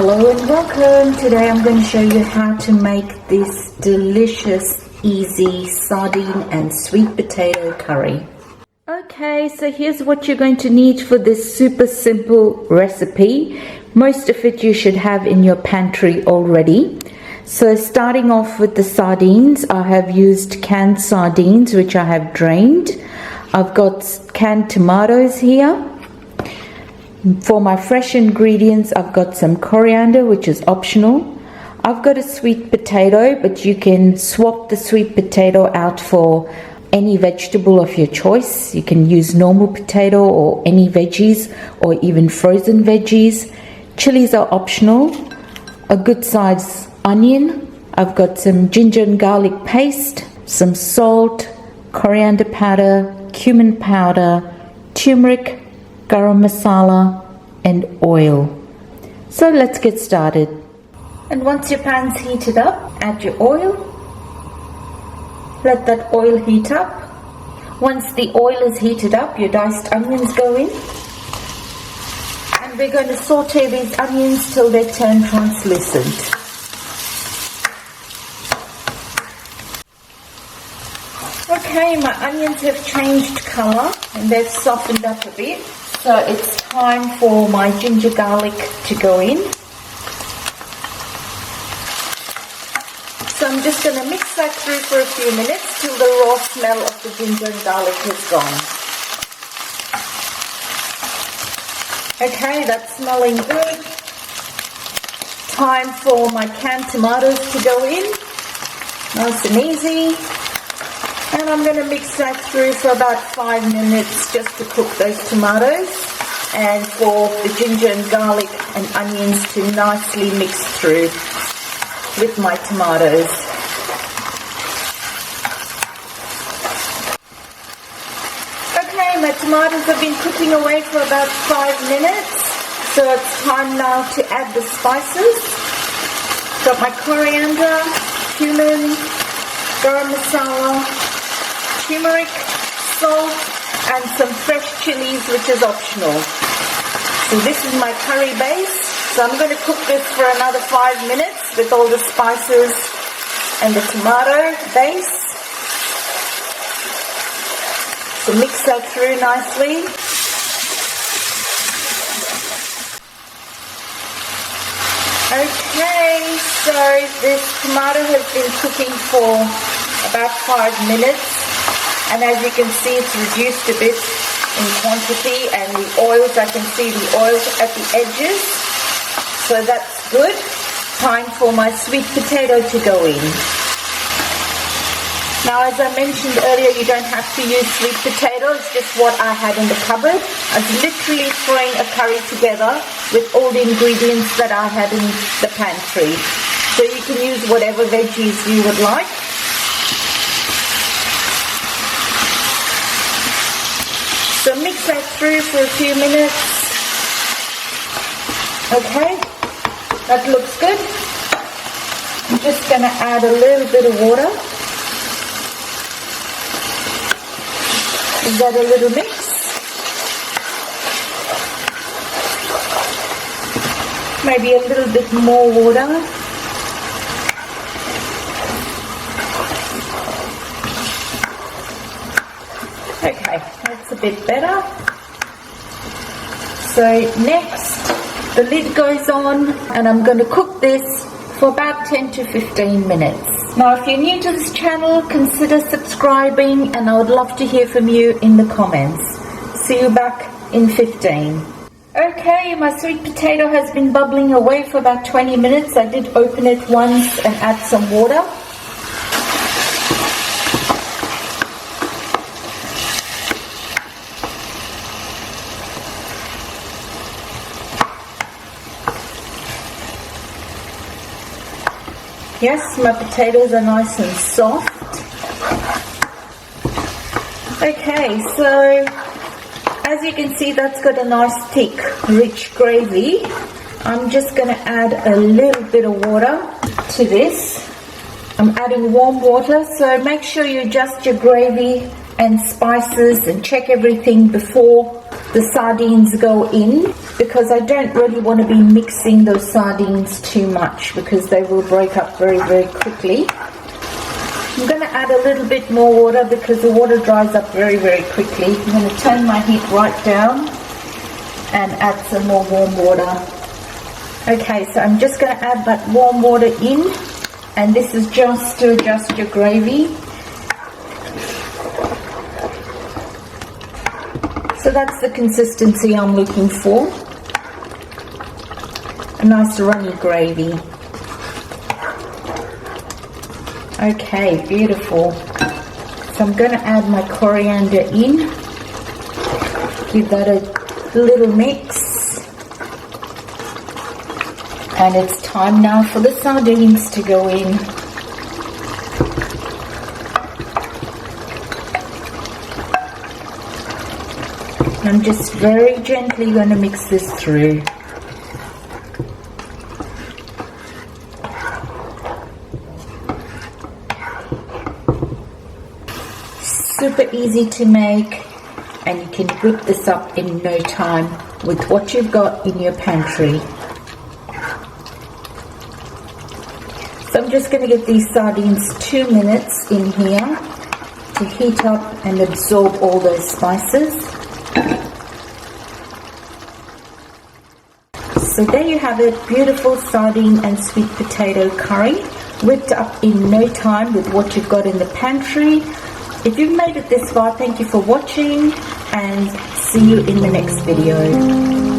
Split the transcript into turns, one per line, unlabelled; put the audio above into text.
Hello and welcome. Today I'm going to show you how to make this delicious, easy sardine and sweet potato curry. Okay, so here's what you're going to need for this super simple recipe. Most of it you should have in your pantry already. So starting off with the sardines, I have used canned sardines which I have drained. I've got canned tomatoes here. For my fresh ingredients, I've got some coriander, which is optional. I've got a sweet potato, but you can swap the sweet potato out for any vegetable of your choice. You can use normal potato or any veggies or even frozen veggies. Chilies are optional. A good size onion. I've got some ginger and garlic paste, some salt, coriander powder, cumin powder, turmeric, garam masala and oil. So let's get started. And once your pan's heated up, add your oil. Let that oil heat up. Once the oil is heated up, your diced onions go in. And we're going to saute these onions till they turn translucent. Okay, my onions have changed color and they've softened up a bit. So it's time for my ginger garlic to go in. So I'm just going to mix that through for a few minutes till the raw smell of the ginger and garlic is gone. Okay, that's smelling good. Time for my canned tomatoes to go in. Nice and easy. And I'm going to mix that through for about 5 minutes just to cook those tomatoes and for the ginger and garlic and onions to nicely mix through with my tomatoes. Okay, my tomatoes have been cooking away for about 5 minutes, so it's time now to add the spices. Got my coriander, cumin, garam masala, turmeric, salt and some fresh chillies, which is optional. So this is my curry base. So I'm going to cook this for another 5 minutes with all the spices and the tomato base. So mix that through nicely. Okay, so this tomato has been cooking for about 5 minutes. And as you can see, it's reduced a bit in quantity, and the oils, I can see the oils at the edges. So that's good. Time for my sweet potato to go in. Now, as I mentioned earlier, you don't have to use sweet potato. It's just what I had in the cupboard. I was literally throwing a curry together with all the ingredients that I had in the pantry. So you can use whatever veggies you would like. So mix that through for a few minutes. Okay, that looks good. I'm just going to add a little bit of water. Is that a little mix? Maybe a little bit more water. Okay, that's a bit better. So next, the lid goes on and I'm going to cook this for about 10 to 15 minutes. Now, if you're new to this channel, consider subscribing and I would love to hear from you in the comments. See you back in 15. Okay, my sweet potato has been bubbling away for about 20 minutes. I did open it once and add some water. Yes, my potatoes are nice and soft. Okay, so as you can see, that's got a nice thick, rich gravy. I'm just going to add a little bit of water to this. I'm adding warm water, so make sure you adjust your gravy and spices and check everything before the sardines go in, because I don't really want to be mixing those sardines too much because they will break up very, very quickly. I'm going to add a little bit more water because the water dries up very, very quickly. I'm going to turn my heat right down and add some more warm water. Okay, so I'm just going to add that warm water in, and this is just to adjust your gravy. So that's the consistency I'm looking for. A nice runny gravy. Okay, beautiful. So I'm going to add my coriander in. Give that a little mix. And it's time now for the sardines to go in. I'm just very gently going to mix this through. Super easy to make, and you can whip this up in no time with what you've got in your pantry. So I'm just going to give these sardines 2 minutes in here to heat up and absorb all those spices. So there you have it, beautiful sardine and sweet potato curry, whipped up in no time with what you've got in the pantry. If you've made it this far, thank you for watching, and see you in the next video.